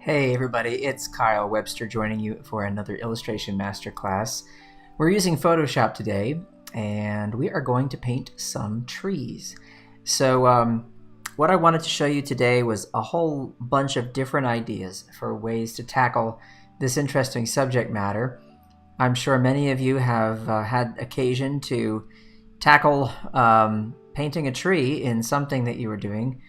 Hey everybody, it's Kyle Webster joining you for another illustration masterclass. We're using Photoshop today and we are going to paint some trees. So what I wanted to show you today was a whole bunch of different ideas for ways to tackle this interesting subject matter. I'm sure many of you have had occasion to tackle painting a tree in something that you were doing.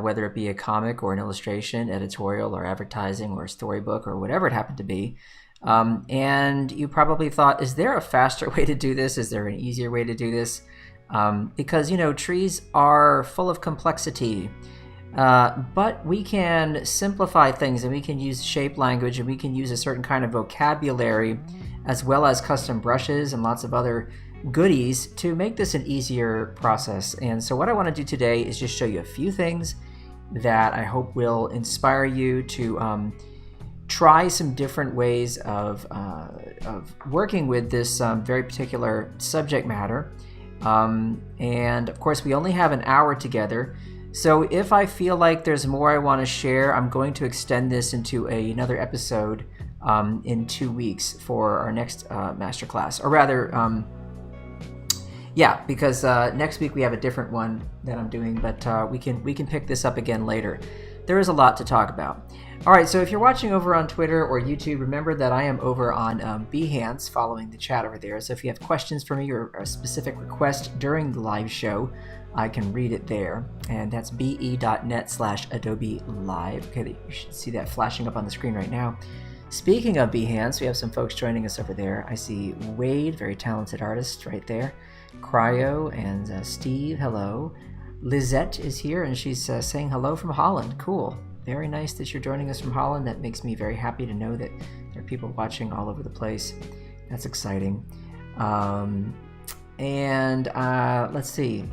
Whether it be a comic or an illustration, editorial or advertising or a storybook or whatever it happened to be. And you probably thought, is there a faster way to do this? Is there an easier way to do this? Because, trees are full of complexity, but we can simplify things and we can use shape language and we can use a certain kind of vocabulary as well as custom brushes and lots of other goodies to make this an easier process. And so what I want to do today is just show you a few things that I hope will inspire you to try some different ways of working with this very particular subject matter. And of course we only have an hour together, so if I feel like there's more I want to share, I'm going to extend this into another episode in 2 weeks for our next masterclass, or rather yeah, because next week we have a different one that I'm doing, but we can pick this up again later. There is a lot to talk about. All right, so if you're watching over on Twitter or YouTube, remember that I am over on Behance following the chat over there. So if you have questions for me or a specific request during the live show, I can read it there. And that's be.net/Adobe Live. Okay, you should see that flashing up on the screen right now. Speaking of Behance, we have some folks joining us over there. I see Wade, very talented artist right there. Cryo and Steve, hello. Lizette is here and she's saying hello from Holland. Cool. Very nice that you're joining us from Holland. That makes me very happy to know that there are people watching all over the place. That's exciting. Let's see.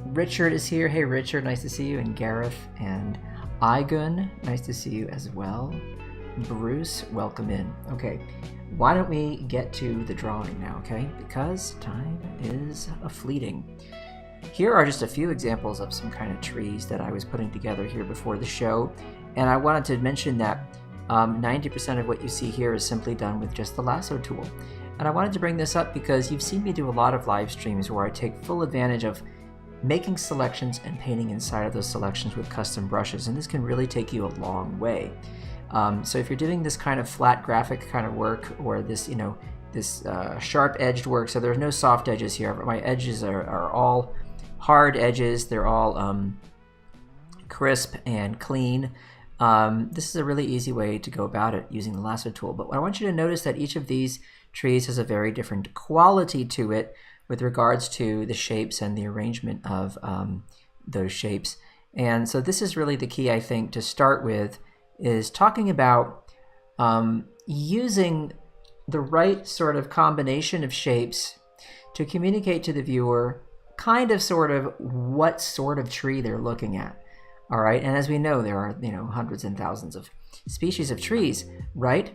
Richard is here. Hey Richard, nice to see you. And Gareth and Igun, nice to see you as well. Bruce, welcome in. Okay, why don't we get to the drawing now, okay? Because time is fleeting. Here are just a few examples of some kind of trees that I was putting together here before the show, and I wanted to mention that 90% of what you see here is simply done with just the lasso tool. And I wanted to bring this up because you've seen me do a lot of live streams where I take full advantage of making selections and painting inside of those selections with custom brushes, and this can really take you a long way. So if you're doing this kind of flat graphic kind of work, or this, this sharp edged work, so there's no soft edges here. My edges are all hard edges. They're all crisp and clean. This is a really easy way to go about it using the lasso tool. But I want you to notice that each of these trees has a very different quality to it with regards to the shapes and the arrangement of those shapes. And so this is really the key, I think, to start with, is talking about using the right sort of combination of shapes to communicate to the viewer kind of sort of what sort of tree they're looking at. All right, and as we know, there are hundreds and thousands of species of trees, right?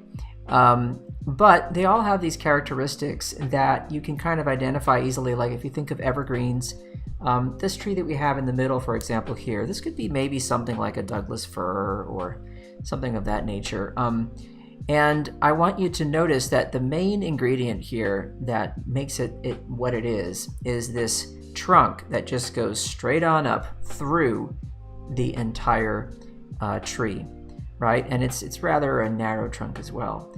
But they all have these characteristics that you can kind of identify easily. Like if you think of evergreens, this tree that we have in the middle, for example, here, this could be maybe something like a Douglas fir or something of that nature. And I want you to notice that the main ingredient here that makes it what it is this trunk that just goes straight on up through the entire tree, right? And it's rather a narrow trunk as well.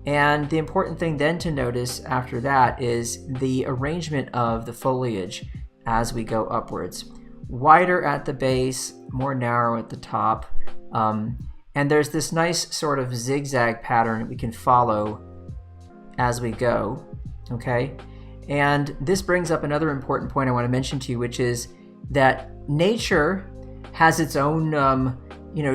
And the important thing then to notice after that is the arrangement of the foliage as we go upwards. Wider at the base, more narrow at the top. And there's this nice sort of zigzag pattern that we can follow as we go, okay? And this brings up another important point I want to mention to you, which is that nature has its own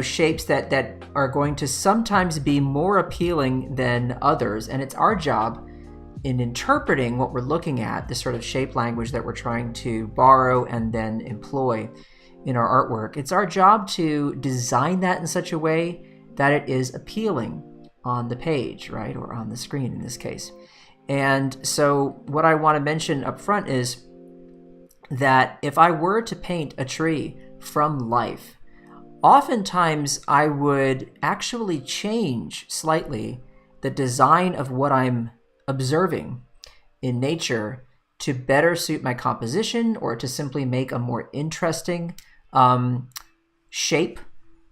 shapes that are going to sometimes be more appealing than others, and it's our job in interpreting what we're looking at, this sort of shape language that we're trying to borrow and then employ in our artwork. It's our job to design that in such a way that it is appealing on the page, right, or on the screen in this case. And so what I want to mention up front is that if I were to paint a tree from life, oftentimes I would actually change slightly the design of what I'm observing in nature to better suit my composition or to simply make a more interesting shape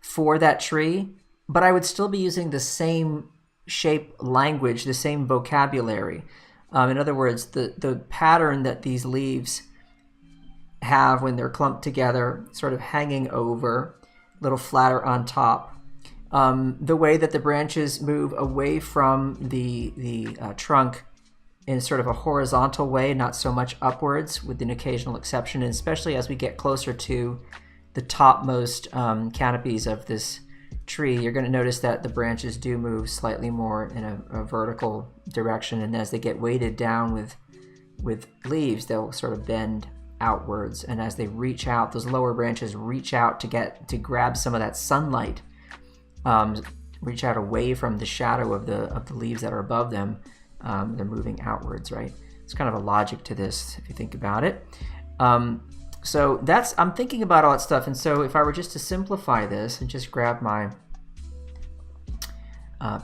for that tree. But I would still be using the same shape language, the same vocabulary. In other words, the pattern that these leaves have when they're clumped together, sort of hanging over, a little flatter on top. The way that the branches move away from the trunk in sort of a horizontal way, not so much upwards, with an occasional exception, and especially as we get closer to the topmost canopies of this tree, you're going to notice that the branches do move slightly more in a vertical direction, and as they get weighted down with leaves, they'll sort of bend outwards, and as they reach out, those lower branches reach out to grab some of that sunlight, reach out away from the shadow of the leaves that are above them. They're moving outwards, right? It's kind of a logic to this if you think about it. So I'm thinking about all that stuff, and so if I were just to simplify this and just grab my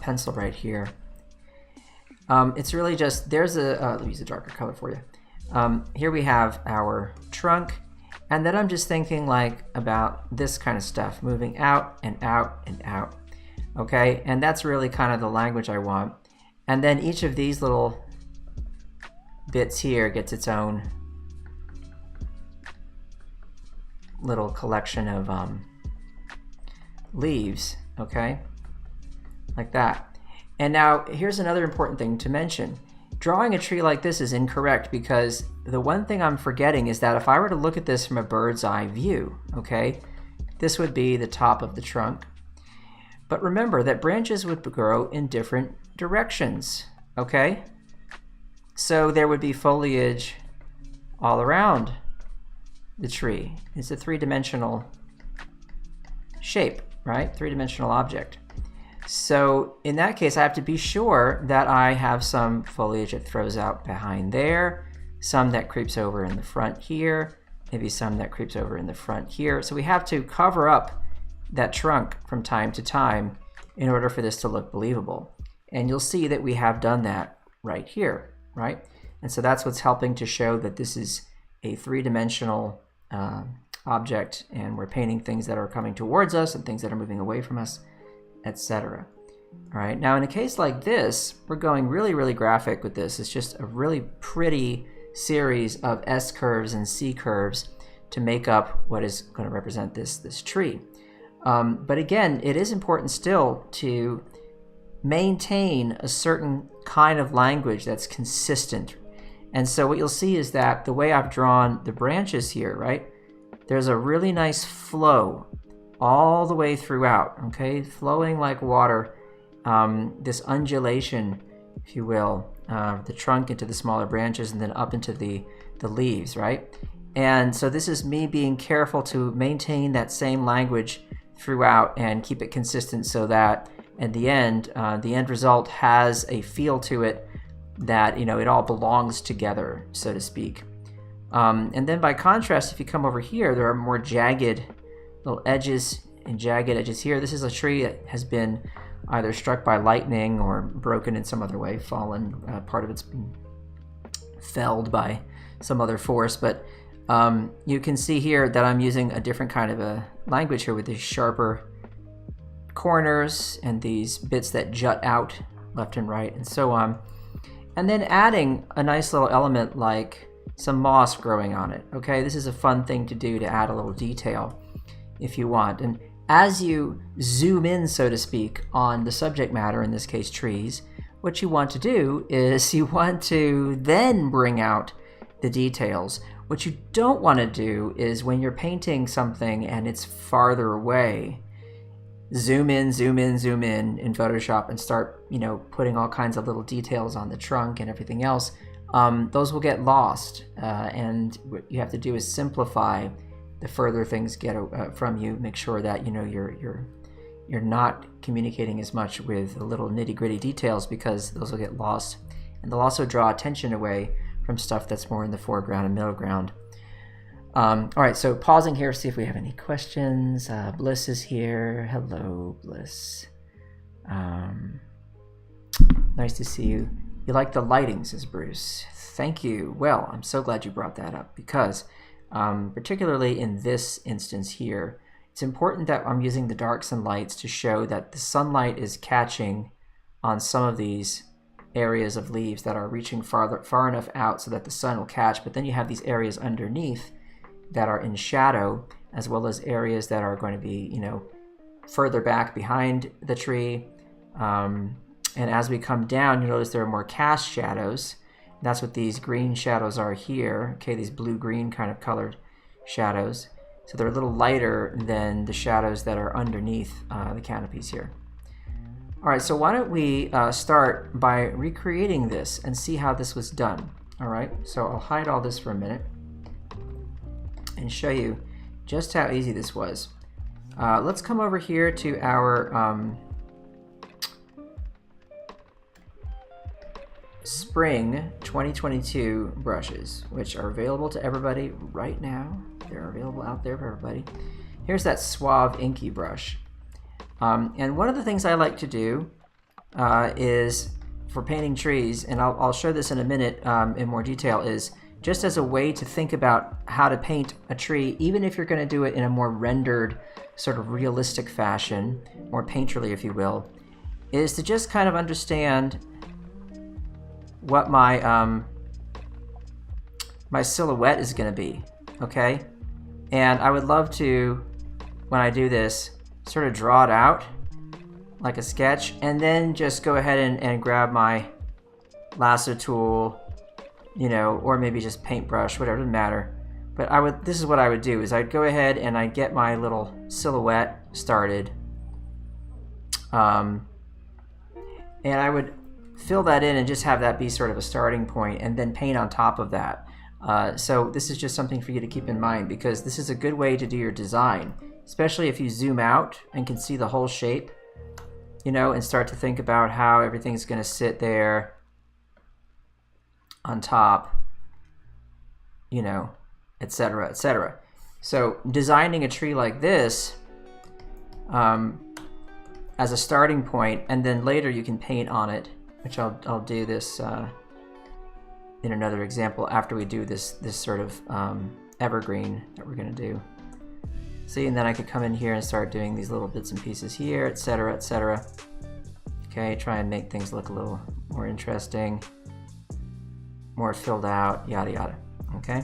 pencil right here, it's really just, let me use a darker color for you. Here we have our trunk, and then I'm just thinking like about this kind of stuff, moving out and out and out, okay? And that's really kind of the language I want. And then each of these little bits here gets its own little collection of leaves, okay? Like that. And now here's another important thing to mention. Drawing a tree like this is incorrect because the one thing I'm forgetting is that if I were to look at this from a bird's eye view, okay, this would be the top of the trunk. But remember that branches would grow in different directions, okay? So there would be foliage all around the tree. It's a three-dimensional shape, right? Three-dimensional object. So in that case, I have to be sure that I have some foliage that throws out behind there, some that creeps over in the front here, maybe some that creeps over in the front here. So we have to cover up that trunk from time to time in order for this to look believable. And you'll see that we have done that right here, right? And so that's what's helping to show that this is a three-dimensional object, and we're painting things that are coming towards us and things that are moving away from us, etc. All right, now in a case like this, we're going really, really graphic with this. It's just a really pretty series of S curves and C curves to make up what is going to represent this tree. But again, it is important still to maintain a certain kind of language that's consistent. And so what you'll see is that the way I've drawn the branches here, right, there's a really nice flow all the way throughout, okay, flowing like water, this undulation, if you will, the trunk into the smaller branches and then up into the leaves, right? And so this is me being careful to maintain that same language throughout and keep it consistent so that at the end result has a feel to it that, you know, it all belongs together, so to speak. And then by contrast, if you come over here, there are more jagged little edges and jagged edges here. This is a tree that has been either struck by lightning or broken in some other way, fallen, part of it's been felled by some other force. But you can see here that I'm using a different kind of a language here with these sharper corners and these bits that jut out left and right and so on. And then adding a nice little element like some moss growing on it. Okay, this is a fun thing to do to add a little detail if you want. And as you zoom in, so to speak, on the subject matter, in this case trees, what you want to do is you want to then bring out the details. What you don't want to do is when you're painting something and it's farther away, zoom in in Photoshop and start, you know, putting all kinds of little details on the trunk and everything else. Those will get lost, and what you have to do is simplify the further things get from you. Make sure that, you know, you're not communicating as much with the little nitty-gritty details, because those will get lost, and they'll also draw attention away from stuff that's more in the foreground and middle ground. All right, so pausing here, see if we have any questions. Bliss is here. Hello, Bliss. Nice to see you. You like the lighting, says Bruce. Thank you. Well, I'm so glad you brought that up because particularly in this instance here, it's important that I'm using the darks and lights to show that the sunlight is catching on some of these areas of leaves that are reaching far enough out so that the sun will catch, but then you have these areas underneath that are in shadow, as well as areas that are going to be, you know, further back behind the tree. And as we come down, you notice there are more cast shadows. That's what these green shadows are here. Okay, these blue-green kind of colored shadows. So they're a little lighter than the shadows that are underneath the canopies here. All right, so why don't we start by recreating this and see how this was done. All right, so I'll hide all this for a minute and show you just how easy this was. Let's come over here to our Spring 2022 brushes, which are available to everybody right now. They're available out there for everybody. Here's that Suave Inky brush. And one of the things I like to do is for painting trees, and I'll show this in a minute in more detail, is just as a way to think about how to paint a tree, even if you're going to do it in a more rendered, sort of realistic fashion, more painterly if you will, is to just kind of understand what my my silhouette is going to be, okay? And I would love to, when I do this, sort of draw it out like a sketch, and then just go ahead and grab my lasso tool, you know, or maybe just paintbrush, whatever, doesn't matter. But this is what I would do, is I'd go ahead and I'd get my little silhouette started, and I would fill that in and just have that be sort of a starting point, and then paint on top of that. So this is just something for you to keep in mind, because this is a good way to do your design, especially if you zoom out and can see the whole shape, you know, and start to think about how everything's going to sit there on top, you know, etc., etc. So designing a tree like this as a starting point, and then later you can paint on it, which I'll do this in another example after we do this sort of evergreen that we're going to do. See, and then I could come in here and start doing these little bits and pieces here, etc., etc. Okay, try and make things look a little more interesting, more filled out, yada yada. Okay.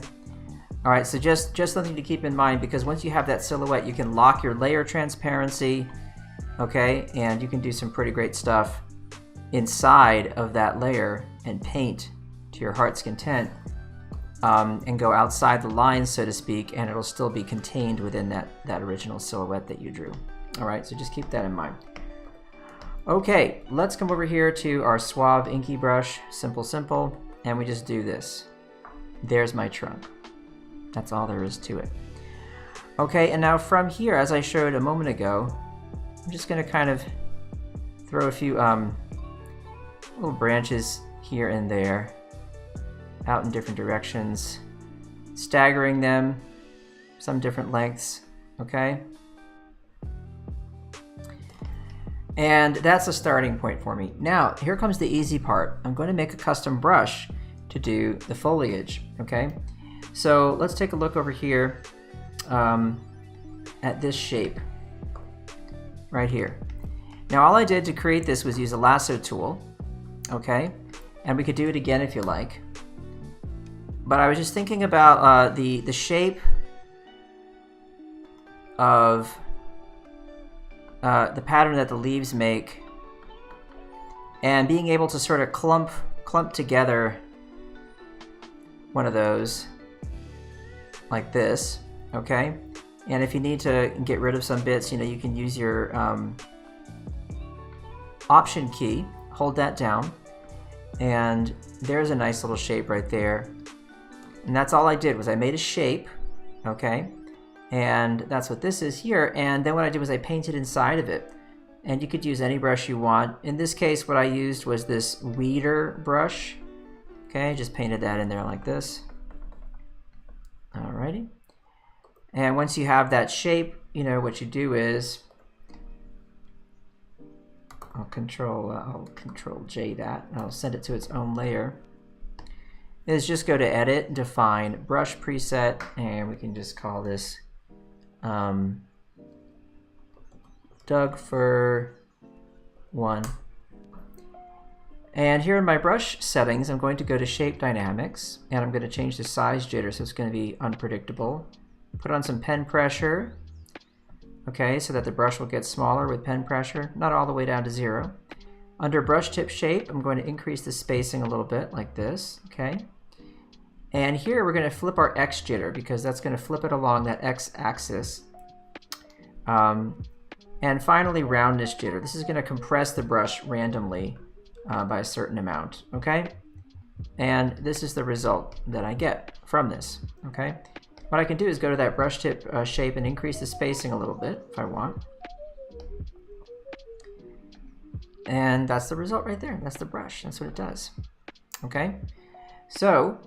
All right, so just something to keep in mind, because once you have that silhouette, you can lock your layer transparency, okay, and you can do some pretty great stuff inside of that layer and paint to your heart's content, and go outside the lines, so to speak, and it'll still be contained within that original silhouette that you drew. All right, so just keep that in mind. Okay, let's come over here to our Suave Inky brush, simple, and we just do this. There's my trunk. That's all there is to it. Okay, and now from here, as I showed a moment ago, I'm just gonna kind of throw a few little branches here and there, out in different directions, staggering them, some different lengths, okay? And that's a starting point for me. Now, here comes the easy part. I'm going to make a custom brush to do the foliage, okay? So let's take a look over here at this shape right here. Now, all I did to create this was use a lasso tool, okay? And we could do it again if you like. But I was just thinking about the shape of the pattern that the leaves make, and being able to sort of clump together one of those like this, okay? And if you need to get rid of some bits, you know, you can use your Option key, hold that down, and there's a nice little shape right there. And that's all I did, was I made a shape, okay? And that's what this is here. And then what I did was I painted inside of it. And you could use any brush you want. In this case, what I used was this weeder brush. Okay, just painted that in there like this. Alrighty. And once you have that shape, you know, what you do is, I'll control J that, and I'll send it to its own layer, is just go to Edit, Define, Brush Preset, and we can just call this Doug Fir 1. And here in my brush settings, I'm going to go to Shape Dynamics, and I'm going to change the size jitter so it's going to be unpredictable. Put on some pen pressure, okay, so that the brush will get smaller with pen pressure, not all the way down to 0. Under brush tip shape, I'm going to increase the spacing a little bit, like this, okay? And here we're going to flip our X jitter, because that's going to flip it along that X axis. And finally, roundness jitter. This is going to compress the brush randomly by a certain amount, okay? And this is the result that I get from this, okay? What I can do is go to that brush tip shape and increase the spacing a little bit if I want. And that's the result right there. That's the brush. That's what it does. Okay? So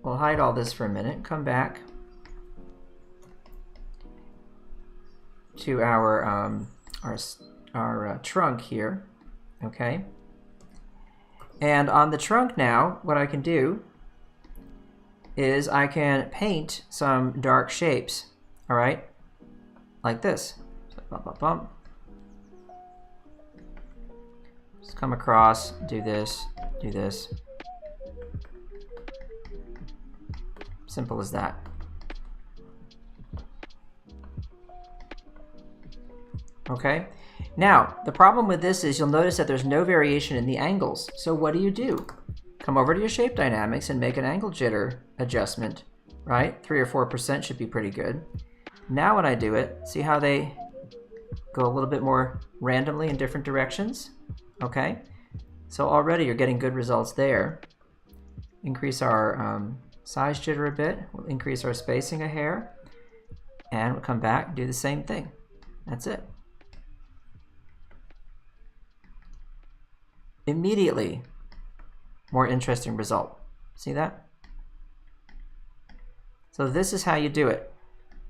we'll hide all this for a minute. Come back to our trunk here. Okay? And on the trunk now, what I can do is I can paint some dark shapes, all right, like this. So bump, bump, bump. Just come across, do this, do this. Simple as that. Okay. Now, the problem with this is you'll notice that there's no variation in the angles. So what do? Come over to your Shape Dynamics and make an angle jitter adjustment, right? 3 or 4% should be pretty good. Now when I do it, see how they go a little bit more randomly in different directions? Okay, so already you're getting good results there. Increase our size jitter a bit. We'll increase our spacing a hair. And we'll come back and do the same thing. That's it. Immediately, more interesting result. See that? So this is how you do it.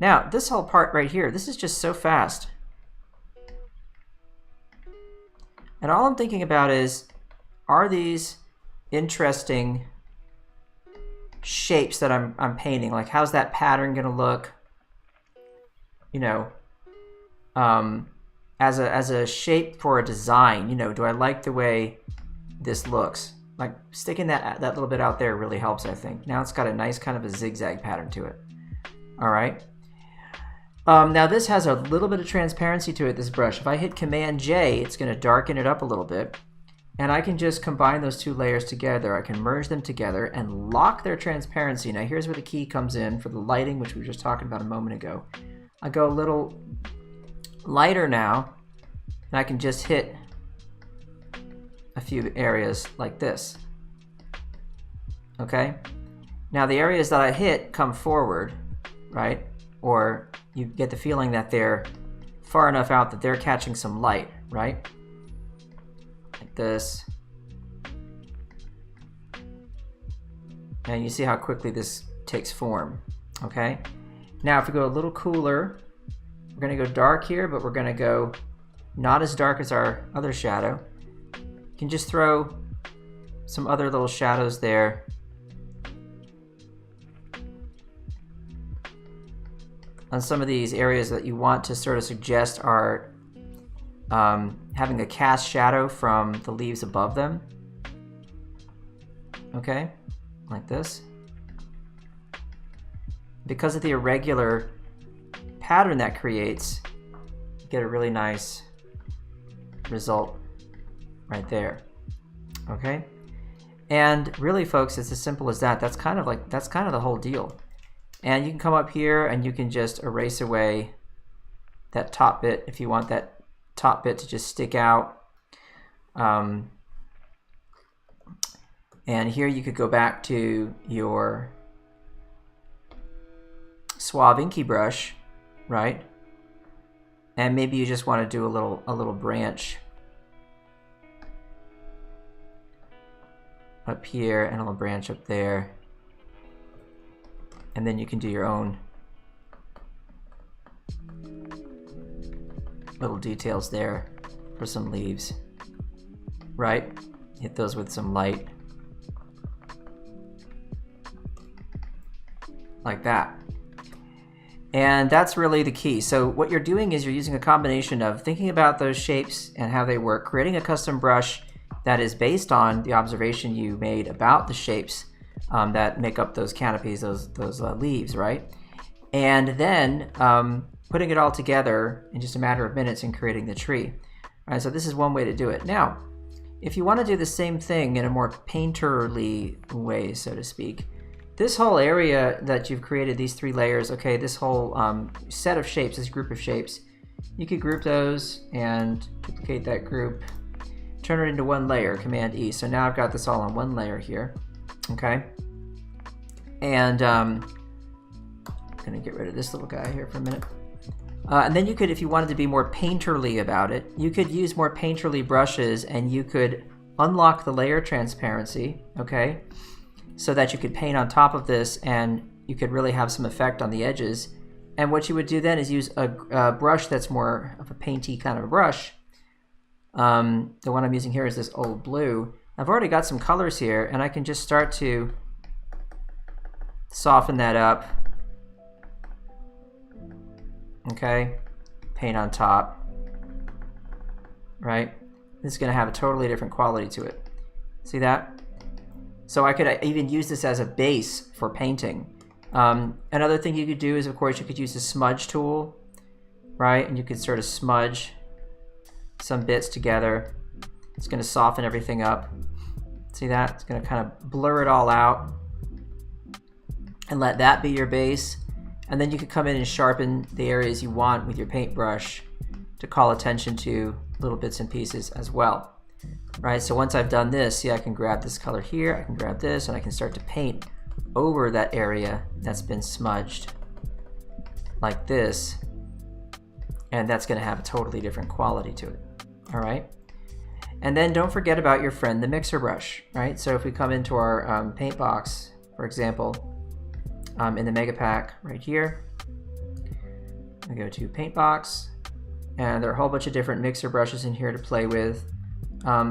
Now, this whole part right here, this is just so fast. And all I'm thinking about is, are these interesting shapes that I'm painting? Like, how's that pattern gonna look? You know, as a shape for a design, you know, do I like the way this looks? Like sticking that little bit out there really helps, I think. Now it's got a nice kind of a zigzag pattern to it. All right. Now this has a little bit of transparency to it, this brush. If I hit Command J, it's going to darken it up a little bit. And I can just combine those two layers together. I can merge them together and lock their transparency. Now here's where the key comes in for the lighting, which we were just talking about a moment ago. I go a little lighter now, and I can just hit a few areas like this. Okay? Now the areas that I hit come forward, right? Or you get the feeling that they're far enough out that they're catching some light, right? Like this. And you see how quickly this takes form, okay? Now if we go a little cooler, we're gonna go dark here, but we're gonna go not as dark as our other shadow. You can just throw some other little shadows there. On some of these areas that you want to sort of suggest are having a cast shadow from the leaves above them. Okay, like this. Because of the irregular pattern that creates, you get a really nice result right there. Okay, and really, folks, it's as simple as that. That's kind of the whole deal. And you can come up here and you can just erase away that top bit if you want that top bit to just stick out. And here you could go back to your Suave inky brush, right? And maybe you just want to do a little branch up here and a little branch up there. And then you can do your own little details there for some leaves, right? Hit those with some light, like that. And that's really the key. So what you're doing is you're using a combination of thinking about those shapes and how they work, creating a custom brush that is based on the observation you made about the shapes that make up those canopies, those leaves, right? And then putting it all together in just a matter of minutes and creating the tree. All right, so this is one way to do it. Now, if you want to do the same thing in a more painterly way, so to speak, this whole area that you've created, these 3 layers, okay, this whole set of shapes, this group of shapes, you could group those and duplicate that group, turn it into one layer, Command E. So now I've got this all on one layer here, okay? And I'm gonna get rid of this little guy here for a minute. And then you could, if you wanted to be more painterly about it, you could use more painterly brushes and you could unlock the layer transparency, okay? So that you could paint on top of this and you could really have some effect on the edges. And what you would do then is use a brush that's more of a painty kind of a brush. The one I'm using here is this old blue. I've already got some colors here and I can just start to soften that up. Okay, paint on top, right? This is going to have a totally different quality to it. See that? So I could even use this as a base for painting. Another thing you could do is, of course, you could use the smudge tool, right? And you could sort of smudge some bits together. It's going to soften everything up. See that? It's going to kind of blur it all out and let that be your base. And then you could come in and sharpen the areas you want with your paintbrush to call attention to little bits and pieces as well. Right, so once I've done this, see, I can grab this color here, I can grab this, and I can start to paint over that area that's been smudged like this, and that's going to have a totally different quality to it. All right, and then don't forget about your friend the mixer brush, right? So if we come into our paint box, for example, in the mega pack right here, we go to paint box, and there are a whole bunch of different mixer brushes in here to play with.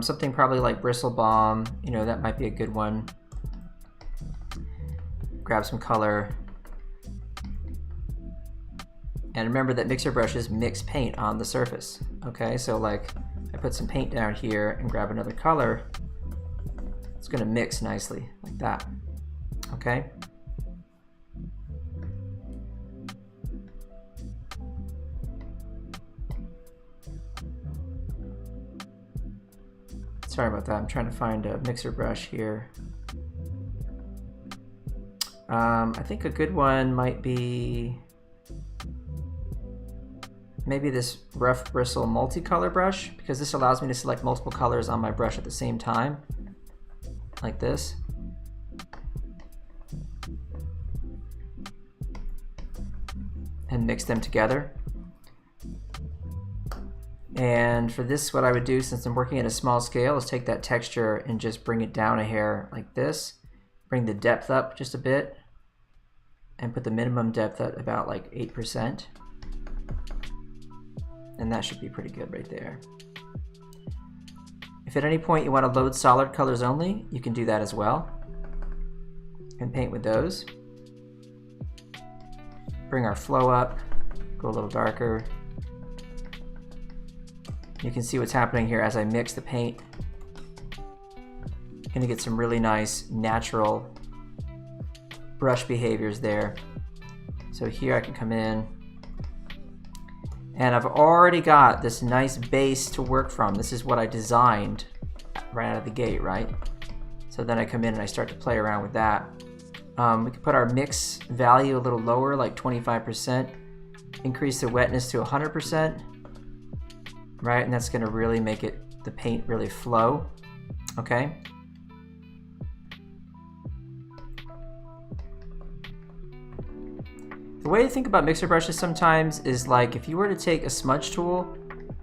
Something probably like Bristle Balm, you know, that might be a good one. Grab some color. And remember that mixer brushes mix paint on the surface. Okay, so like I put some paint down here and grab another color. It's going to mix nicely like that. Okay. Sorry about that, I'm trying to find a mixer brush here. I think a good one might be maybe this rough bristle multicolor brush, because this allows me to select multiple colors on my brush at the same time, like this. And mix them together. And for this, what I would do, since I'm working at a small scale, is take that texture and just bring it down a hair like this. Bring the depth up just a bit and put the minimum depth at about like 8%. And that should be pretty good right there. If at any point you want to load solid colors only, you can do that as well. And paint with those. Bring our flow up, go a little darker. You can see what's happening here as I mix the paint. I'm gonna get some really nice natural brush behaviors there. So here I can come in and I've already got this nice base to work from. This is what I designed right out of the gate, right? So then I come in and I start to play around with that. We can put our mix value a little lower, like 25%, increase the wetness to 100%. Right, and that's going to really make it, the paint really flow. Okay. The way to think about mixer brushes sometimes is like if you were to take a smudge tool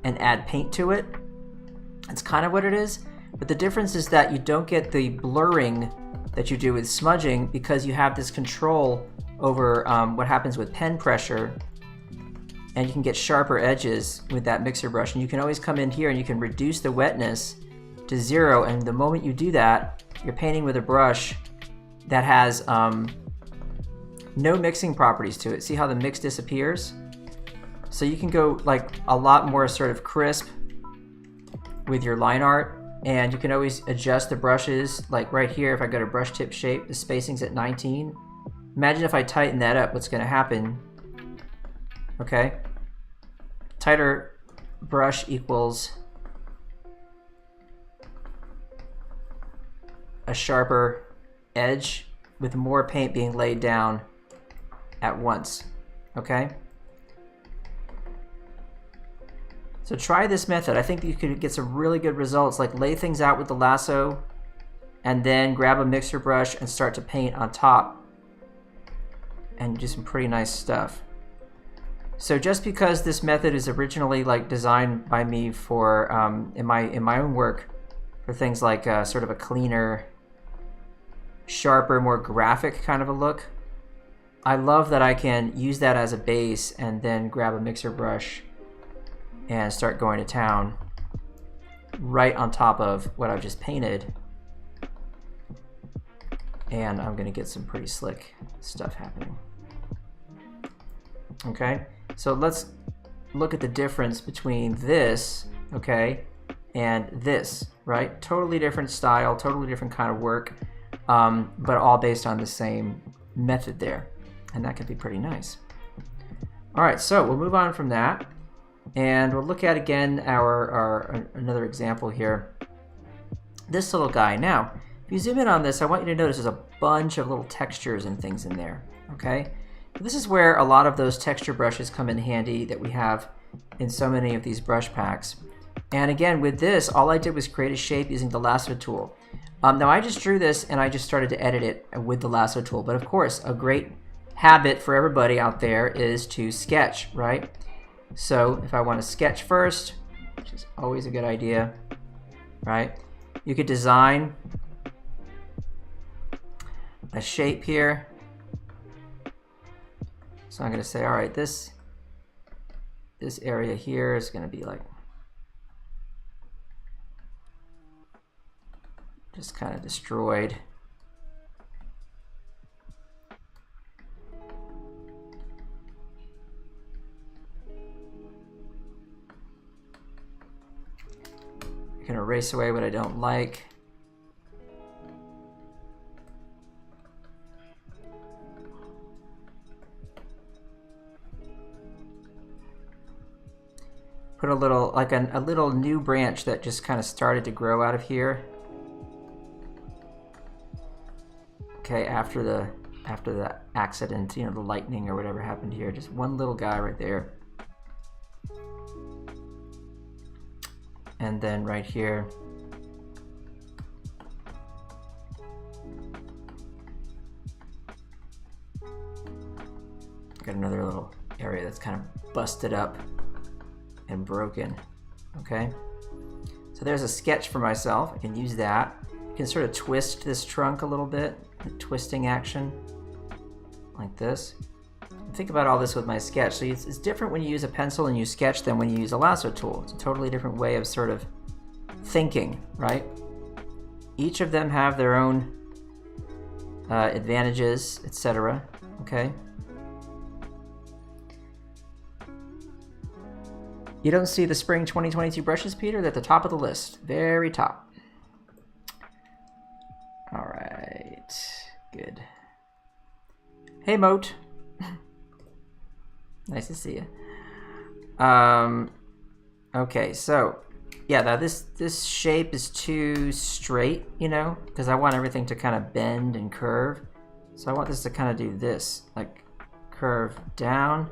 and add paint to it, that's kind of what it is. But the difference is that you don't get the blurring that you do with smudging because you have this control over what happens with pen pressure and you can get sharper edges with that mixer brush. And you can always come in here and you can reduce the wetness to 0, and the moment you do that, you're painting with a brush that has no mixing properties to it. See how the mix disappears? So you can go like a lot more sort of crisp with your line art, and you can always adjust the brushes. Like right here, if I go to brush tip shape, the spacing's at 19. Imagine if I tighten that up, what's gonna happen? Okay, tighter brush equals a sharper edge with more paint being laid down at once, okay? So try this method. I think you could get some really good results, like lay things out with the lasso and then grab a mixer brush and start to paint on top and do some pretty nice stuff. So just because this method is originally like designed by me for in my own work for things like sort of a cleaner, sharper, more graphic kind of a look, I love that I can use that as a base and then grab a mixer brush and start going to town right on top of what I've just painted, and I'm gonna get some pretty slick stuff happening. Okay, so let's look at the difference between this, okay, and this, right? Totally different style, totally different kind of work, but all based on the same method there, and that could be pretty nice. All right, so we'll move on from that, and we'll look at again our another example here. This little guy. Now, if you zoom in on this, I want you to notice there's a bunch of little textures and things in there. Okay, this is where a lot of those texture brushes come in handy that we have in so many of these brush packs. And again, with this, all I did was create a shape using the lasso tool. Now I just drew this and I just started to edit it with the lasso tool. But of course, a great habit for everybody out there is to sketch, right? So if I want to sketch first, which is always a good idea, right? You could design a shape here. So I'm going to say, all right, this area here is going to be like just kind of destroyed. I can erase away what I don't like. Put a little, like a little new branch that just kind of started to grow out of here. Okay, after the accident, you know, the lightning or whatever happened here, just one little guy right there. And then right here, got another little area that's kind of busted up and broken. Okay, so there's a sketch for myself. I can use that. You can sort of twist this trunk a little bit, a twisting action like this. Think about all this with my sketch. So it's different when you use a pencil and you sketch than when you use a lasso tool. It's a totally different way of sort of thinking, right? Each of them have their own advantages, etc. Okay. You don't see the spring 2022 brushes, Peter? They're at the top of the list, very top. All right, good. Hey, Moat. Nice to see you. Okay, so yeah, now this shape is too straight, you know, because I want everything to kind of bend and curve. So I want this to kind of do this, like curve down,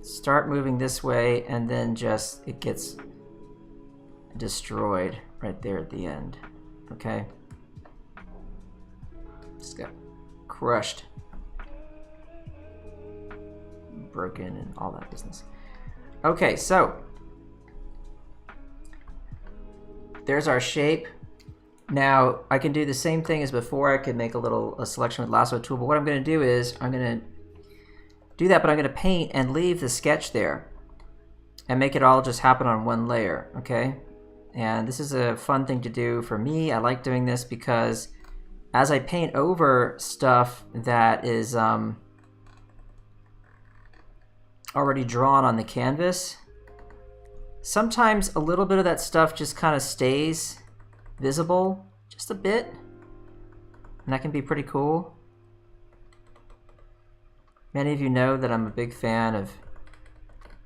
start moving this way, and then just it gets destroyed right there at the end. Okay, just got crushed, broken, and all that business. Okay, so there's our shape. Now I can do the same thing as before. I could make a selection with lasso tool, but what I'm going to do is I'm going to do that, but I'm going to paint and leave the sketch there. and make it all just happen on one layer, okay? And this is a fun thing to do for me. I like doing this because as I paint over stuff that is already drawn on the canvas, sometimes a little bit of that stuff just kind of stays visible just a bit, and that can be pretty cool. Many of you know that I'm a big fan of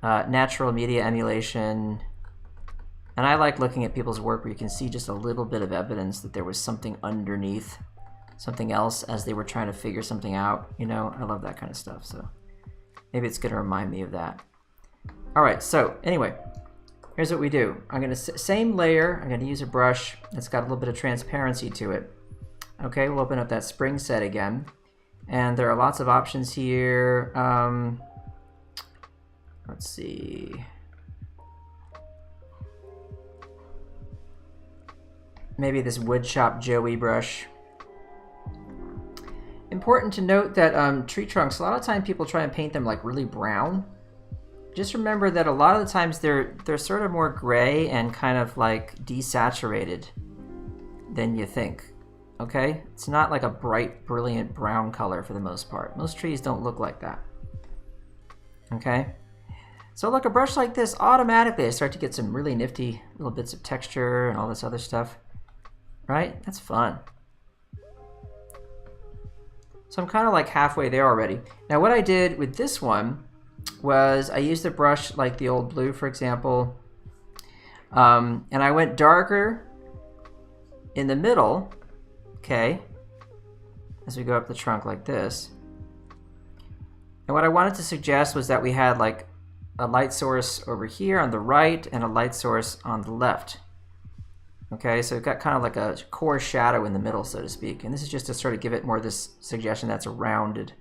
natural media emulation, and I like looking at people's work where you can see just a little bit of evidence that there was something underneath, something else as they were trying to figure something out. You know, I love that kind of stuff, so maybe it's going to remind me of that. All right, so anyway, here's what we do. I'm going to, same layer, I'm going to use a brush that's got a little bit of transparency to it. Okay, we'll open up that spring set again. And there are lots of options here. Let's see. Maybe this woodshop Joey brush. Important to note that tree trunks, a lot of time people try and paint them like really brown. Just remember that a lot of the times they're sort of more gray and kind of like desaturated than you think. Okay? It's not like a bright, brilliant brown color for the most part. Most trees don't look like that. Okay? So look, a brush like this, automatically I start to get some really nifty little bits of texture and all this other stuff. Right? That's fun. So I'm kind of like halfway there already. Now what I did with this one was I used a brush like the old blue, for example, and I went darker in the middle, okay, as we go up the trunk like this. And what I wanted to suggest was that we had like a light source over here on the right and a light source on the left. Okay, so we've got kind of like a core shadow in the middle, so to speak. And this is just to sort of give it more this suggestion that's a rounded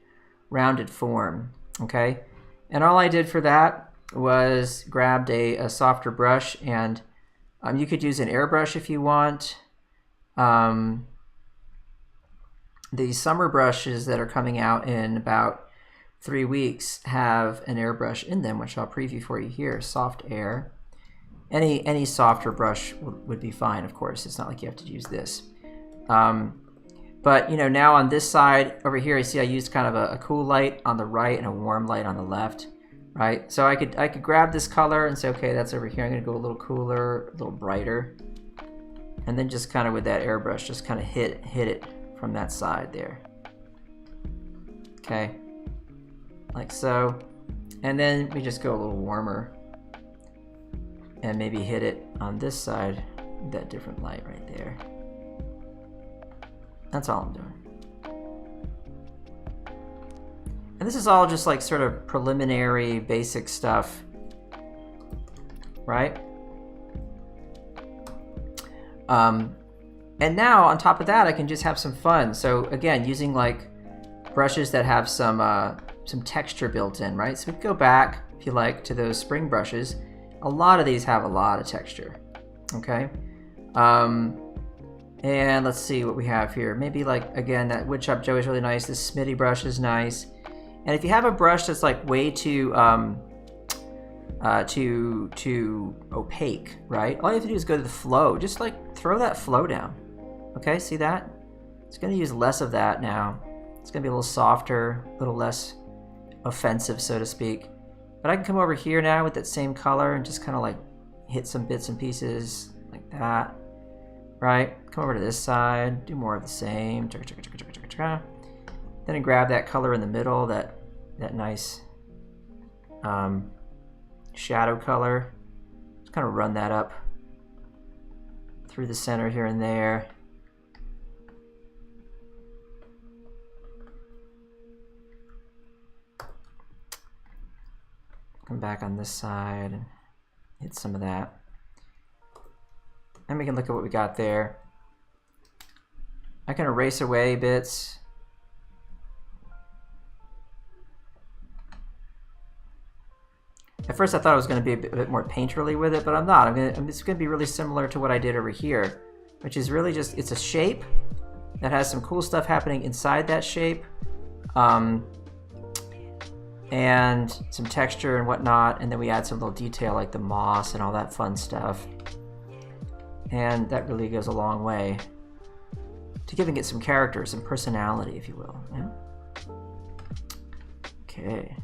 form, okay? And all I did for that was grabbed a softer brush, and you could use an airbrush if you want. The summer brushes that are coming out in about 3 weeks have an airbrush in them, which I'll preview for you here, Soft Air. Any softer brush would be fine, of course. It's not like you have to use this. But you know, now on this side over here, I see I used kind of a cool light on the right and a warm light on the left, right? So I could grab this color and say, okay, that's over here. I'm gonna go a little cooler, a little brighter, and then just kind of with that airbrush, just kind of hit it from that side there. Okay, like so. And then we just go a little warmer and maybe hit it on this side with that different light right there. That's all I'm doing. And this is all just like sort of preliminary basic stuff, right? And now on top of that, I can just have some fun. So again, using like brushes that have some texture built in, right? So we can go back, if you like, to those spring brushes. A lot of these have a lot of texture, okay? And let's see what we have here. Maybe like, again, that woodshop Joey is really nice. This Smitty brush is nice. And if you have a brush that's like way too opaque, right? All you have to do is go to the flow. Just like throw that flow down, okay? See that? It's gonna use less of that now. It's gonna be a little softer, a little less offensive, so to speak. But I can come over here now with that same color and just kind of like hit some bits and pieces like that, right? Come over to this side, do more of the same. Then I grab that color in the middle, that nice shadow color. Just kind of run that up through the center here and there. Come back on this side and hit some of that. And we can look at what we got there. I can erase away bits. At first I thought I was going to be a bit more painterly with it, but I'm not. It's going to be really similar to what I did over here, which is really just, it's a shape that has some cool stuff happening inside that shape. and some texture and whatnot, and then we add some little detail like the moss and all that fun stuff. And that really goes a long way to giving it some character, some personality, if you will. Yeah? Okay.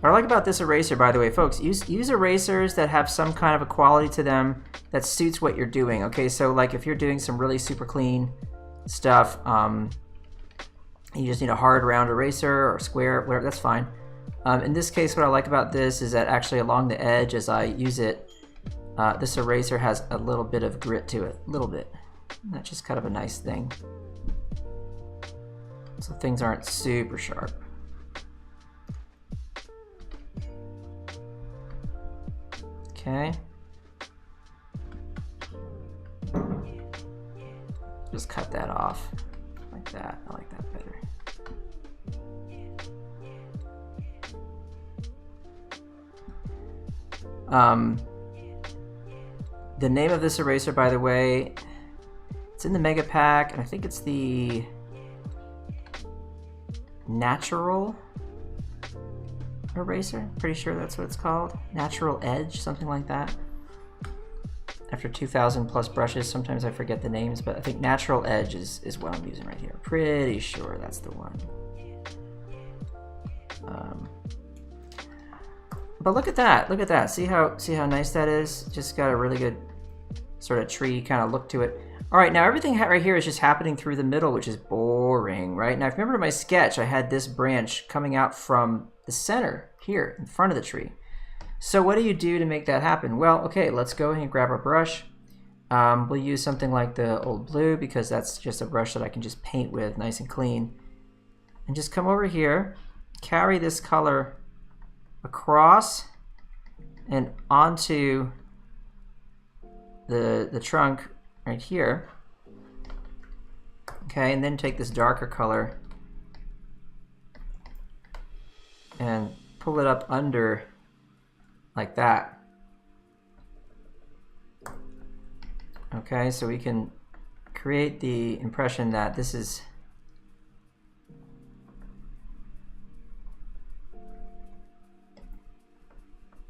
What I like about this eraser, by the way, folks, use erasers that have some kind of a quality to them that suits what you're doing. Okay, so like if you're doing some really super clean stuff, you just need a hard round eraser or square, whatever, that's fine. In this case, what I like about this is that actually along the edge as I use it, this eraser has a little bit of grit to it, a little bit. That's just kind of a nice thing. So things aren't super sharp. Okay. Just cut that off like that. I like that better. The name of this eraser, by the way, it's in the mega pack, and I think it's the Natural eraser. Pretty sure that's what it's called. Natural Edge, something like that. After 2,000 plus brushes, sometimes I forget the names, but I think Natural Edge is what I'm using right here. Pretty sure that's the one. But look at that, look at that. See how nice that is? Just got a really good sort of tree kind of look to it. All right, now everything right here is just happening through the middle, which is boring, right? Now if you remember my sketch, I had this branch coming out from the center here in front of the tree. So what do you do to make that happen? Well, okay, let's go ahead and grab our brush. We'll use something like the old blue because that's just a brush that I can just paint with nice and clean. And just come over here, carry this color across and onto the trunk right here. Okay, and then take this darker color and pull it up under like that. Okay, so we can create the impression that this is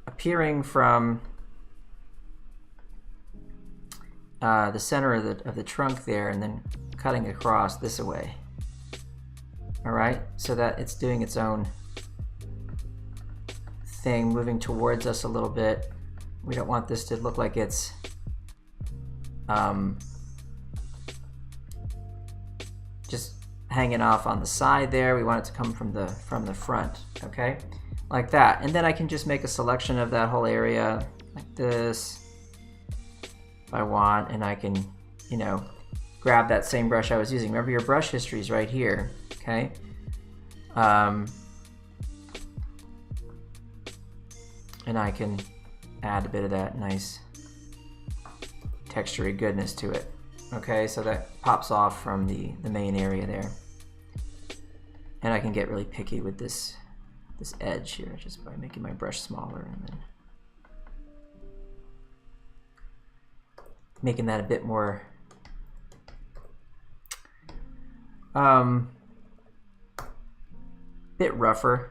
appearing from the center of the trunk there and then cutting across this way. All right, so that it's doing its own thing, moving towards us a little bit. We don't want this to look like it's just hanging off on the side there. We want it to come from the front, okay? Like that. And then I can just make a selection of that whole area like this if I want, and I can, you know, grab that same brush I was using. Remember, your brush history is right here, okay? And I can add a bit of that nice textury goodness to it. Okay, so that pops off from the main area there. And I can get really picky with this edge here just by making my brush smaller and then making that a bit more bit rougher.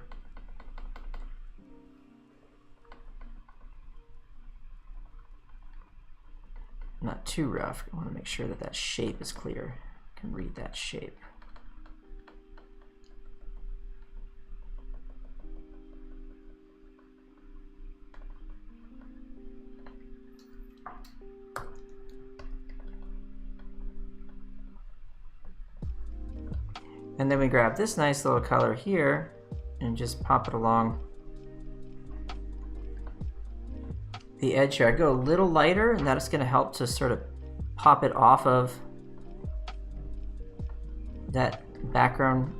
Not too rough. I want to make sure that that shape is clear. I can read that shape. And then we grab this nice little color here and just pop it along the edge here. I go a little lighter, and that's going to help to sort of pop it off of that background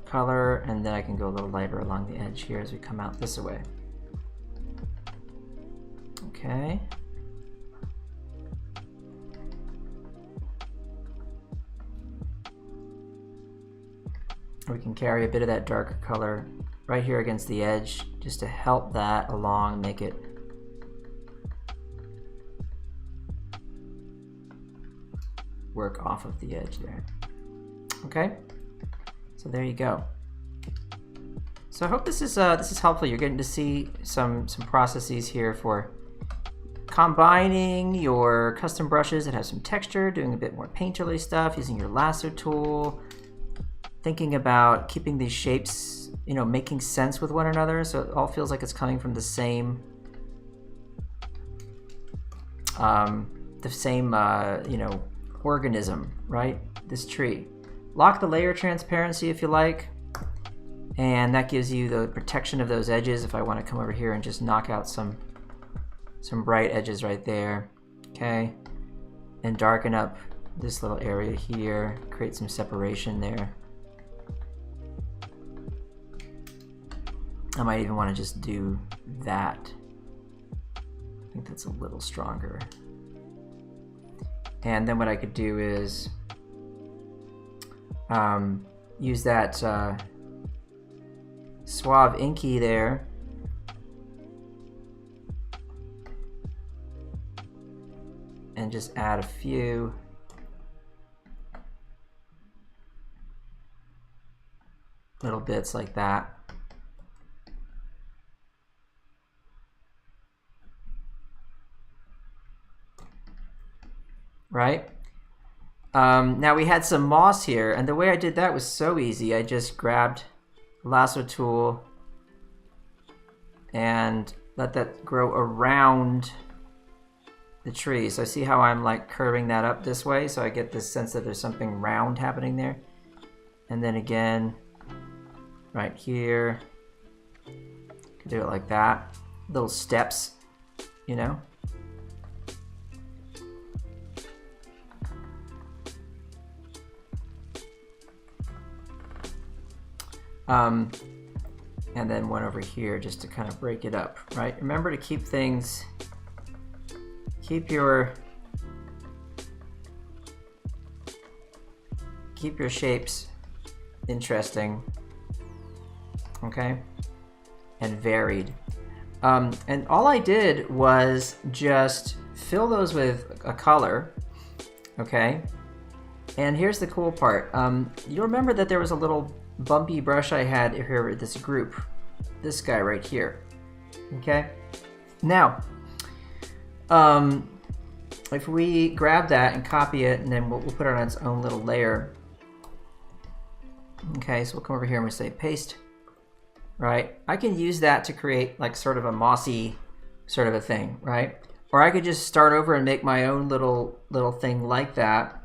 color, and then I can go a little lighter along the edge here as we come out this way. Okay. We can carry a bit of that darker color right here against the edge just to help that along, make it work off of the edge there. Okay, so there you go. So I hope this is helpful. You're getting to see some processes here for combining your custom brushes that have some texture, doing a bit more painterly stuff, using your lasso tool, thinking about keeping these shapes, you know, making sense with one another, so it all feels like it's coming from the same you know, organism, right? This tree. Lock the layer transparency if you like, and that gives you the protection of those edges if I want to come over here and just knock out some bright edges right there, okay? And darken up this little area here, create some separation there. I might even want to just do that. I think that's a little stronger. And then what I could do is use that Suave Inky there and just add a few little bits like that. Right? Now we had some moss here, and the way I did that was so easy. I just grabbed a lasso tool and let that grow around the tree. So see how I'm like curving that up this way, so I get this sense that there's something round happening there. And then again, right here, could do it like that. Little steps, you know. And then one over here just to kind of break it up, right? Remember to keep things, keep your shapes interesting, okay, and varied. And all I did was just fill those with a color, okay? And here's the cool part. You remember that there was a little bumpy brush I had here, this group, this guy right here, okay? Now, if we grab that and copy it, and then we'll put it on its own little layer. Okay, so we'll come over here and we say paste, right? I can use that to create like sort of a mossy sort of a thing, right? Or I could just start over and make my own little thing like that.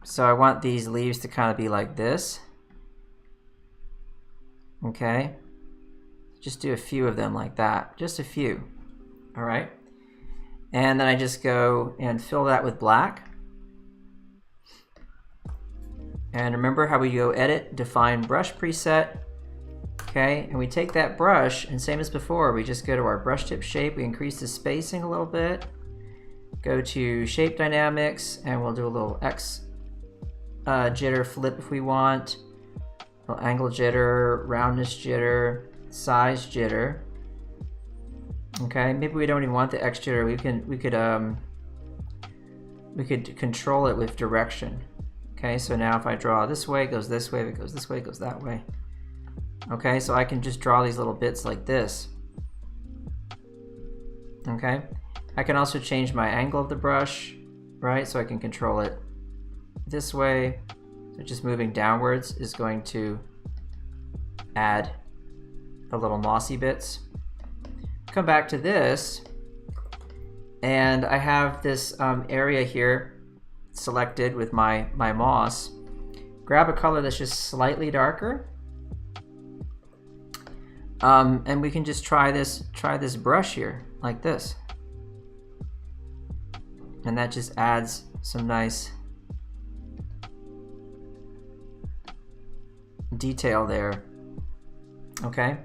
So I want these leaves to kind of be like this. Okay. Just do a few of them like that. Just a few. All right. And then I just go and fill that with black. And remember how we go edit, define brush preset. Okay. And we take that brush, and same as before, we just go to our brush tip shape. We increase the spacing a little bit. Go to shape dynamics, and we'll do a little X jitter flip if we want, a little angle jitter, roundness jitter, size jitter. Okay, maybe we don't even want the X jitter. We could control it with direction. Okay, so now if I draw this way, it goes this way. If it goes this way, it goes that way. Okay, so I can just draw these little bits like this. Okay, I can also change my angle of the brush, right? So I can control it this way. So just moving downwards is going to add the little mossy bits. Come back to this, and I have this area here selected with my moss. Grab a color that's just slightly darker, and we can just try this brush here like this, and that just adds some nice detail there. Okay.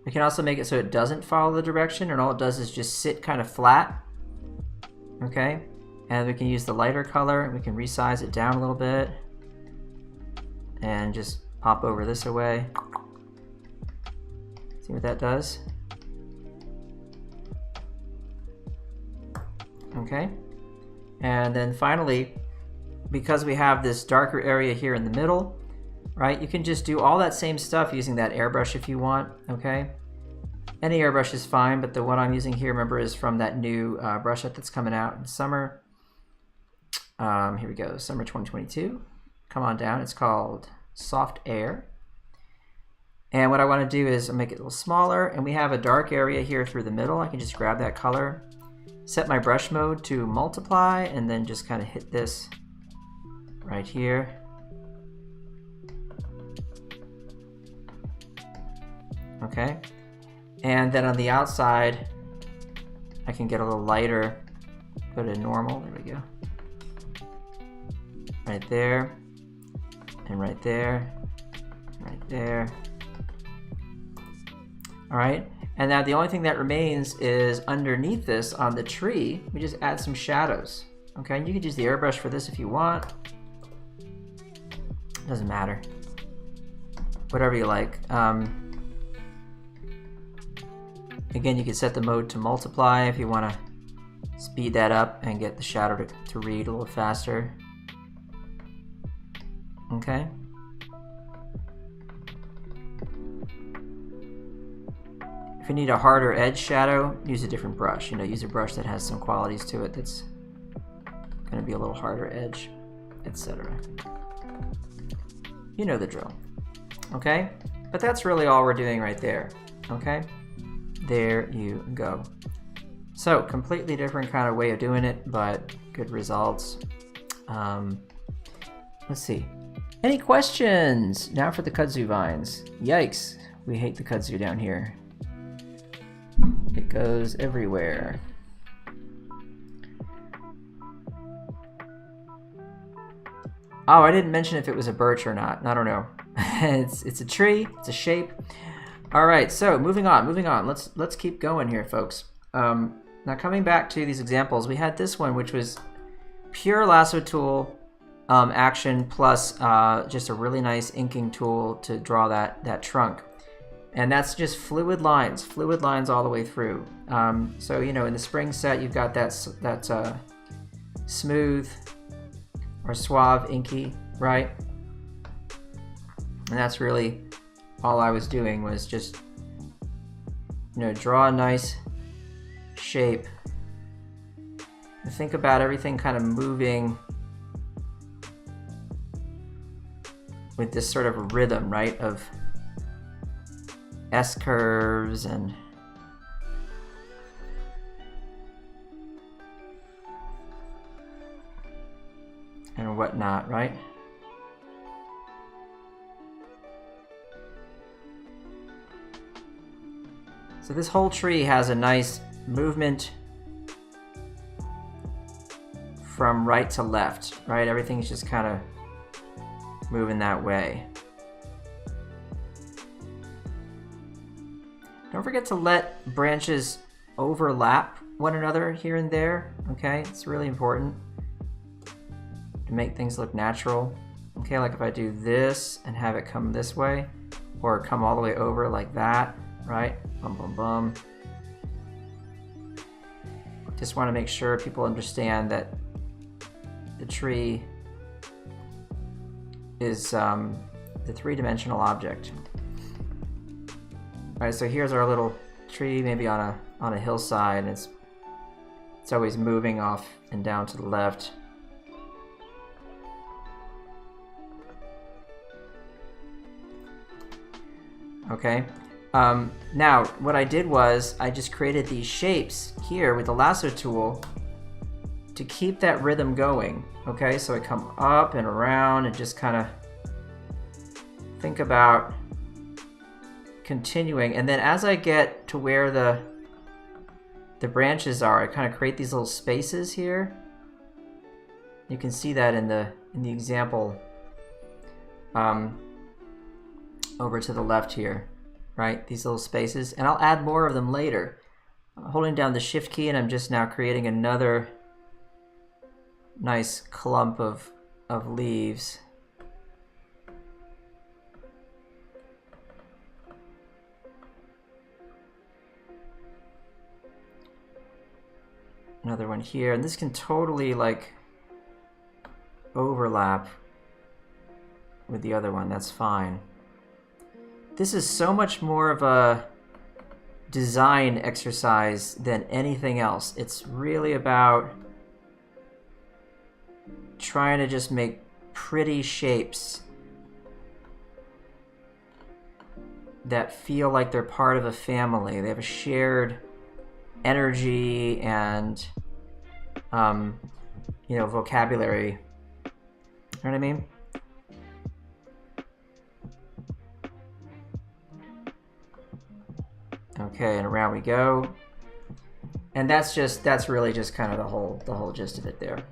We can also make it so it doesn't follow the direction, and all it does is just sit kind of flat. Okay. And we can use the lighter color. We can resize it down a little bit and just pop over this away. See what that does? Okay. And then finally, because we have this darker area here in the middle, right, you can just do all that same stuff using that airbrush if you want, okay? Any airbrush is fine, but the one I'm using here, remember, is from that new brush set that's coming out in summer. Here we go, summer 2022. Come on down, it's called Soft Air. And what I want to do is make it a little smaller, and we have a dark area here through the middle. I can just grab that color, set my brush mode to multiply, and then just kind of hit this right here. Okay, and then on the outside, I can get a little lighter, put it in normal, there we go. Right there, and right there, right there. All right, and now the only thing that remains is underneath this on the tree, we just add some shadows. Okay, and you can use the airbrush for this if you want. Doesn't matter. Whatever you like. Again, you can set the mode to multiply if you want to speed that up and get the shadow to read a little faster. Okay. If you need a harder edge shadow, use a different brush. You know, use a brush that has some qualities to it that's going to be a little harder edge, etc. You know the drill. Okay? But that's really all we're doing right there. Okay? There you go. So, completely different kind of way of doing it, but good results. Let's see. Any questions? Now for the kudzu vines. Yikes. We hate the kudzu down here. It goes everywhere. Oh, I didn't mention if it was a birch or not. I don't know. It's a tree. It's a shape. All right. So moving on. Let's keep going here, folks. Now coming back to these examples, we had this one, which was pure lasso tool action plus just a really nice inking tool to draw that trunk. And that's just fluid lines all the way through. So, you know, in the spring set, you've got that smooth or suave inky, right? And that's really all I was doing, was just, you know, draw a nice shape. And think about everything kind of moving with this sort of rhythm, right, of S-curves and whatnot, right? So this whole tree has a nice movement from right to left, right? Everything's just kind of moving that way. Don't forget to let branches overlap one another here and there, okay? It's really important to make things look natural. Okay, like if I do this and have it come this way, or come all the way over like that, right? Bum, bum, bum. Just want to make sure people understand that the tree is the three-dimensional object. All right, so here's our little tree, maybe on a hillside, and it's always moving off and down to the left. Okay. Now, what I did was I just created these shapes here with the lasso tool to keep that rhythm going. Okay, so I come up and around and just kind of think about continuing, and then as I get to where the branches are, I kind of create these little spaces here. You can see that in the example over to the left here, right? These little spaces, and I'll add more of them later. I'm holding down the shift key, and I'm just now creating another nice clump of leaves. Another one here, and this can totally like overlap with the other one. That's fine. This is so much more of a design exercise than anything else. It's really about trying to just make pretty shapes that feel like they're part of a family. They have a shared energy and you know, vocabulary. You know what I mean? Okay, and around we go. And that's really just kind of the whole gist of it there.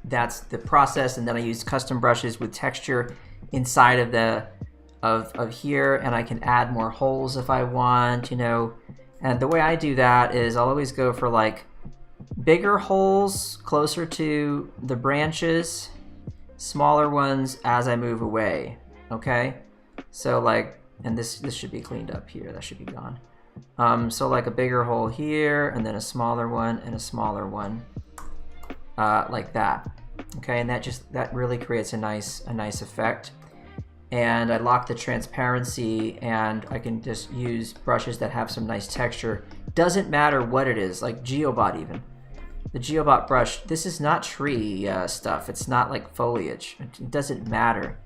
That's the process, and then I use custom brushes with texture inside of here, and I can add more holes if I want, you know. And the way I do that is I'll always go for like bigger holes closer to the branches, smaller ones as I move away. Okay, so like, and this should be cleaned up here. That should be gone. So like a bigger hole here, and then a smaller one, and a smaller one, like that. Okay, and that really creates a nice effect. And I lock the transparency, and I can just use brushes that have some nice texture. Doesn't matter what it is, like Geobot even. The Geobot brush, this is not tree stuff. It's not like foliage. It doesn't matter.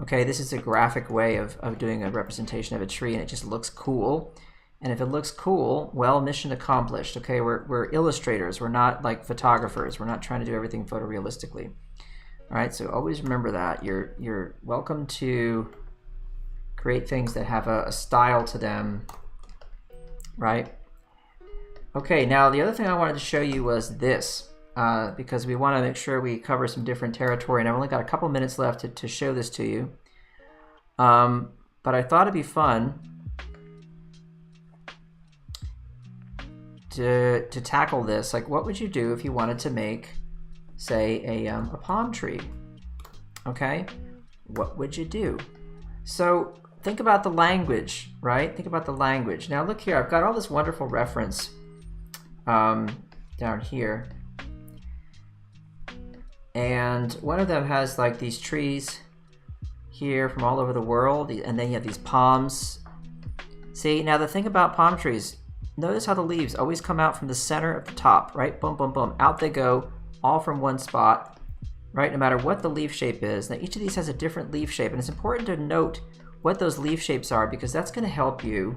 Okay, this is a graphic way of doing a representation of a tree, and it just looks cool. And if it looks cool, well, mission accomplished. Okay, we're illustrators. We're not like photographers. We're not trying to do everything photorealistically. All right, so always remember that. You're welcome to create things that have a style to them, right? Okay, now the other thing I wanted to show you was this, because we want to make sure we cover some different territory, and I've only got a couple minutes left to show this to you. But I thought it'd be fun to tackle this. Like, what would you do if you wanted to make, say, a palm tree? Okay, what would you do? So think about the language, right? Think about the language. Now look here, I've got all this wonderful reference down here, and one of them has like these trees here from all over the world, and then you have these palms. See, now the thing about palm trees, notice how the leaves always come out from the center of the top, right? Boom, boom, boom, out they go, all from one spot, right? No matter what the leaf shape is. Now each of these has a different leaf shape, and it's important to note what those leaf shapes are, because that's going to help you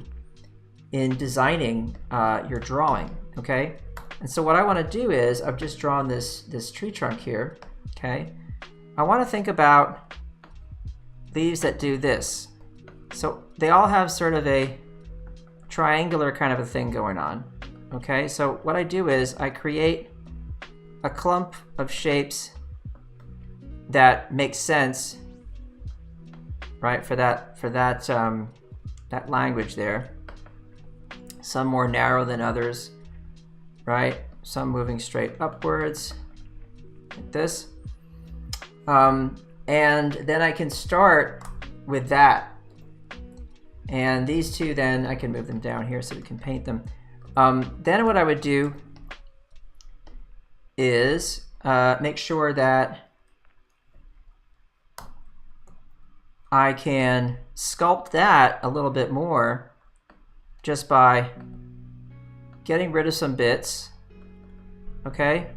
in designing your drawing, okay? And so what I want to do is, I've just drawn this tree trunk here, okay? I want to think about leaves that do this. So they all have sort of a triangular kind of a thing going on, okay? So what I do is I create a clump of shapes that make sense, right, for that language there. Some more narrow than others, right? Some moving straight upwards, like this. And then I can start with that. And these two, then I can move them down here so we can paint them. Then what I would do is make sure that I can sculpt that a little bit more just by getting rid of some bits, okay?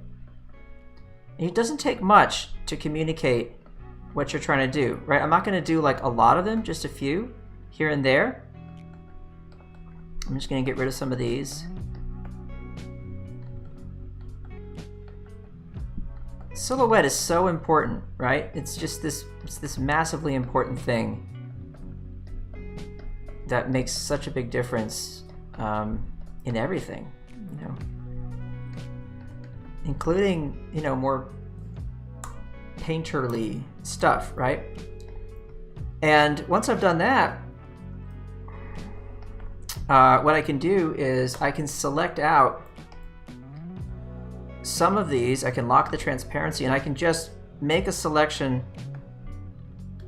And it doesn't take much to communicate what you're trying to do, right? I'm not going to do like a lot of them, just a few here and there. I'm just going to get rid of some of these. Silhouette is so important, right? It's just this massively important thing that makes such a big difference in everything, you know, including, you know, more painterly stuff, right? And once I've done that, what I can do is I can select out some of these, I can lock the transparency and I can just make a selection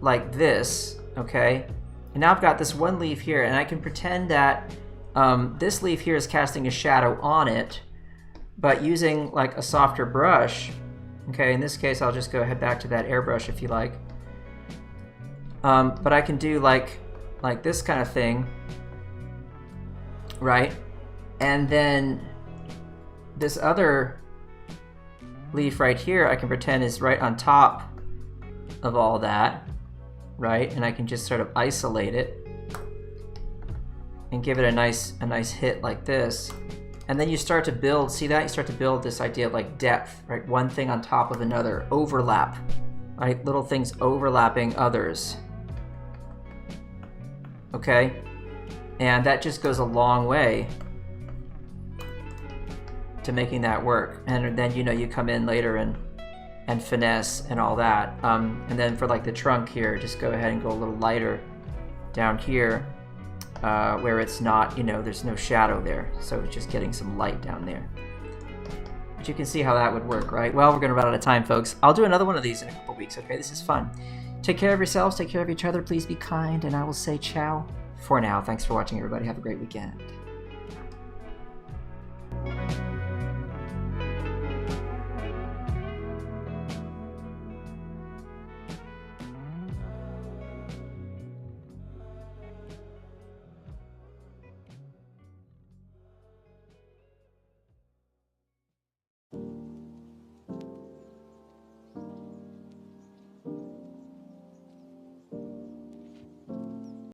like this, okay? And now I've got this one leaf here, and I can pretend that this leaf here is casting a shadow on it, but using like a softer brush. Okay, in this case, I'll just go ahead back to that airbrush if you like. But I can do like this kind of thing, right? And then this other leaf right here, I can pretend is right on top of all that, right? And I can just sort of isolate it and give it a nice hit like this. And then you start to build, see that? You start to build this idea of like depth, right? One thing on top of another, overlap, right? Little things overlapping others. Okay? And that just goes a long way to making that work. And then, you know, you come in later and finesse and all that. And then for like the trunk here, just go ahead and go a little lighter down here. Where it's not, you know, there's no shadow there, so it's just getting some light down there. But you can see how that would work, right? Well, we're gonna run out of time, folks. I'll do another one of these in a couple weeks, okay? This is fun. Take care of yourselves, take care of each other, please be kind, and I will say ciao for now. Thanks for watching, everybody. Have a great weekend.